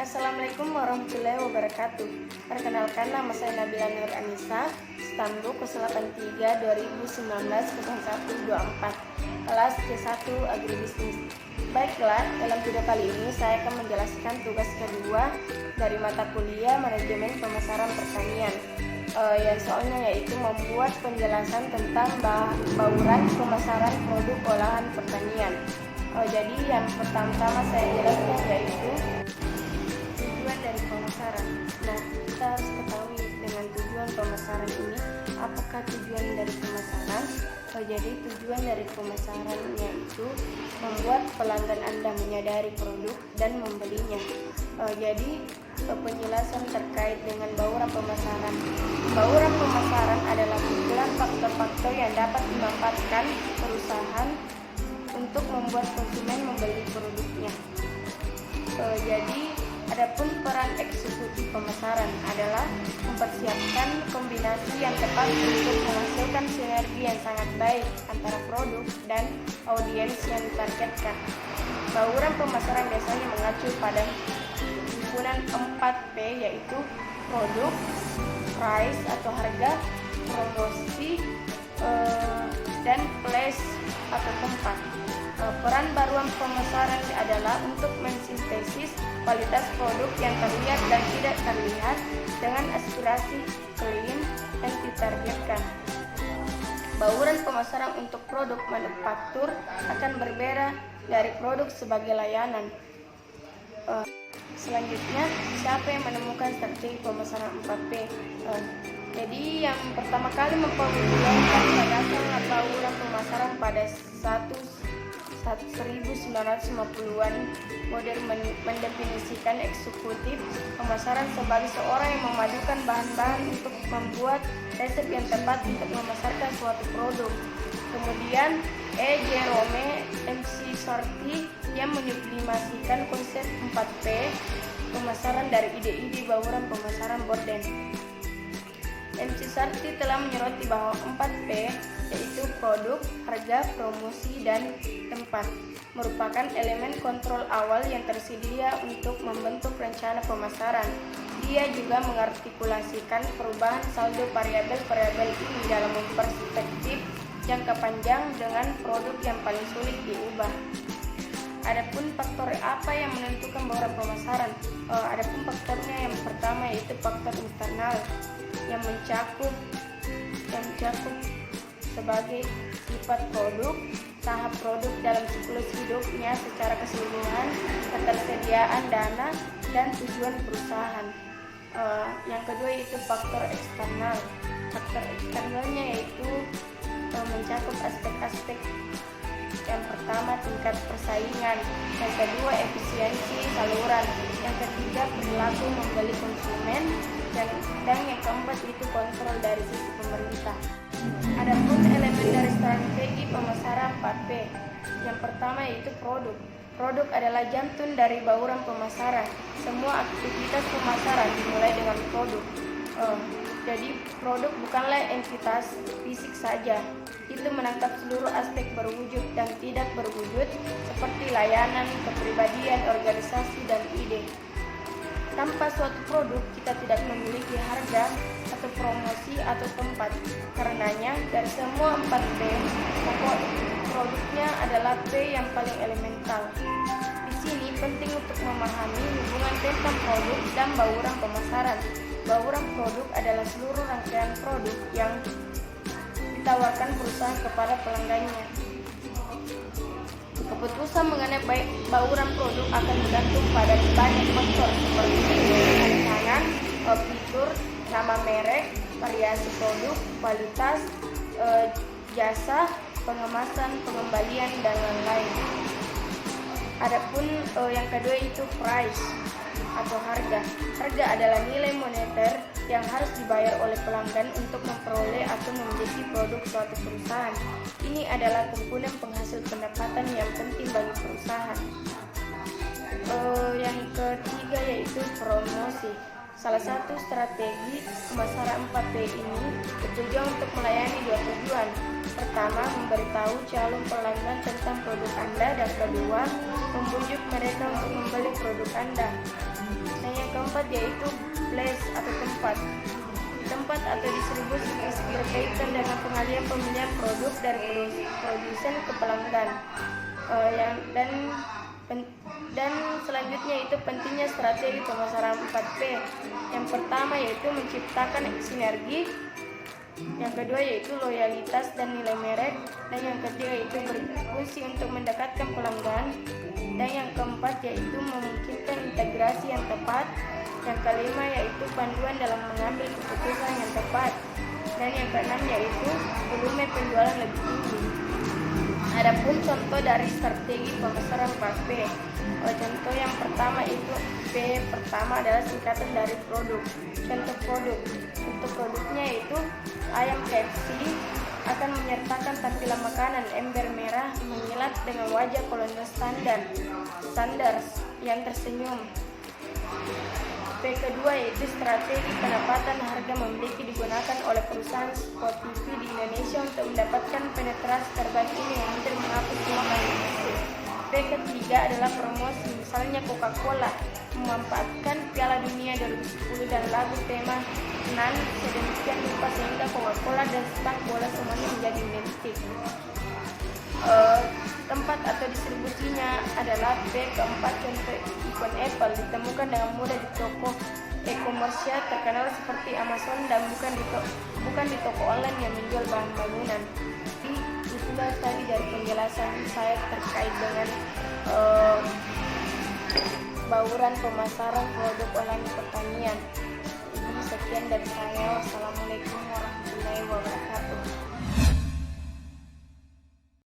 Assalamualaikum warahmatullahi wabarakatuh. Perkenalkan, nama saya Nabila Nur Anissa, Stambuk 083 2019 0124, kelas C1 Agribisnis. Baiklah, dalam video kali ini saya akan menjelaskan tugas kedua dari mata kuliah Manajemen Pemasaran Pertanian. Yang soalnya yaitu membuat penjelasan tentang bauran pemasaran produk olahan pertanian. Jadi yang pertama-tama saya jelaskan yaitu tujuan dari pemasaran. Nah, kita harus ketahui dengan tujuan pemasaran ini, apakah tujuan dari pemasaran? Jadi tujuan dari pemasarannya itu membuat pelanggan Anda menyadari produk dan membelinya. Jadi penjelasan terkait dengan bauran pemasaran. Bauran pemasaran adalah kumpulan faktor-faktor yang dapat dimanfaatkan perusahaan untuk membuat konsumen membeli produknya. Jadi adapun peran eksekutif pemasaran adalah mempersiapkan kombinasi yang tepat untuk menghasilkan sinergi yang sangat baik antara produk dan audiens yang ditargetkan. Bauran pemasaran biasanya mengacu pada himpunan 4P, yaitu produk, price atau harga, promosi, dan place atau tempat. Peran bauran pemasaran adalah untuk mensintesis kualitas produk yang terlihat dan tidak terlihat dengan aspirasi klien yang ditargetkan. Bauran pemasaran untuk produk manufaktur akan berbeda dari produk sebagai layanan. Selanjutnya, siapa yang menemukan strategi pemasaran 4P? Jadi yang pertama kali memformulasikan gagasan bauran pemasaran pada 1950-an, modern mendefinisikan eksekutif pemasaran sebagai seorang yang memadukan bahan-bahan untuk membuat resep yang tepat untuk memasarkan suatu produk. Kemudian E. Jerome MC Sarti yang menyublimasikan konsep 4P pemasaran dari ide-ide bauran pemasaran Borden. MC Sarti telah menyoroti bahwa 4P, yaitu produk, harga, promosi, dan tempat, merupakan elemen kontrol awal yang tersedia untuk membentuk rencana pemasaran. Dia juga mengartikulasikan perubahan saldo variabel-variabel ini dalam memperspektif jangka panjang dengan produk yang paling sulit diubah. Adapun faktor apa yang menentukan bauran pemasaran? Adapun faktornya yang pertama yaitu faktor internal yang mencakup sebagai sifat produk, tahap produk dalam siklus hidupnya secara keseluruhan, ketersediaan dana, dan tujuan perusahaan. Yang kedua yaitu faktor eksternal. Faktor eksternalnya yaitu mencakup aspek-aspek. Yang pertama tingkat persaingan, yang kedua efisiensi saluran, yang ketiga perilaku membeli konsumen, dan yang keempat itu kontrol dari sisi pemerintah. Adapun elemen dari strategi pemasaran 4P. Yang pertama yaitu produk. Produk adalah jantung dari bauran pemasaran. Semua aktivitas pemasaran dimulai dengan produk. Jadi produk bukanlah entitas fisik saja. Itu menangkap seluruh aspek berwujud dan tidak berwujud seperti layanan, kepribadian, organisasi, dan ide. Tanpa suatu produk, kita tidak memiliki harga atau promosi atau tempat. Karenanya, dari semua 4P, pokok produknya adalah P yang paling elemental. Di sini penting untuk memahami hubungan tentang produk dan bauran pemasaran. Bauran produk adalah seluruh rangkaian produk yang ditawarkan perusahaan kepada pelanggannya. Keputusan mengenai bauran produk akan bergantung pada banyak faktor seperti rancangan, fitur, nama merek, variasi produk, kualitas, jasa, pengemasan, pengembalian, dan lain-lain. Adapun yang kedua itu price atau harga. Harga adalah nilai moneter yang harus dibayar oleh pelanggan untuk memperoleh atau memiliki produk suatu perusahaan. Ini adalah komponen penghasil pendapatan yang penting bagi perusahaan. Yang ketiga yaitu promosi. Salah satu strategi pemasaran 4P ini bertujuan untuk melayani dua tujuan. Pertama, memberitahu calon pelanggan tentang produk Anda, dan kedua, membujuk mereka untuk membeli produk Anda. Dan yang keempat yaitu place atau tempat atau distribusi berkaitan dengan pengalihan pemilihan produk dari produsen ke pelanggan. Dan selanjutnya itu pentingnya strategi pemasaran 4P. Yang pertama yaitu menciptakan sinergi, yang kedua yaitu loyalitas dan nilai merek, dan yang ketiga yaitu berfungsi untuk mendekatkan pelanggan, dan yang keempat yaitu memungkinkan integrasi yang tepat, yang kelima yaitu panduan dalam mengambil keputusan yang tepat, dan yang keenam yaitu volume penjualan lebih tinggi. Adapun contoh dari strategi pemasaran 4P. Contoh yang pertama itu P pertama adalah singkatan dari produk. Contoh produk. Untuk produknya yaitu ayam KFC akan menyertakan tampilan makanan ember merah mengilat dengan wajah kolonel Sanders yang tersenyum. P kedua yaitu strategi penempatan harga memiliki digunakan oleh perusahaan spot TV di Indonesia untuk mendapatkan penetrasi terbaik ini yang hampir menghapus semua kompetisi. P ketiga adalah promosi, misalnya Coca-Cola memanfaatkan Piala Dunia 2010 dan lagu tema Nan sedemikian rupa sehingga Coca-Cola dan sepak bola semuanya menjadi mistik. Tempat atau distribusinya adalah P keempat, contoh ikon Apple ditemukan dengan mudah di toko e-commerce terkenal seperti Amazon dan bukan di toko online yang menjual bahan bangunan. Itulah tadi dari penjelasan saya terkait dengan bauran pemasaran produk olahan pertanian. Ini sekian dari saya. Wassalamualaikum warahmatullahi wabarakatuh.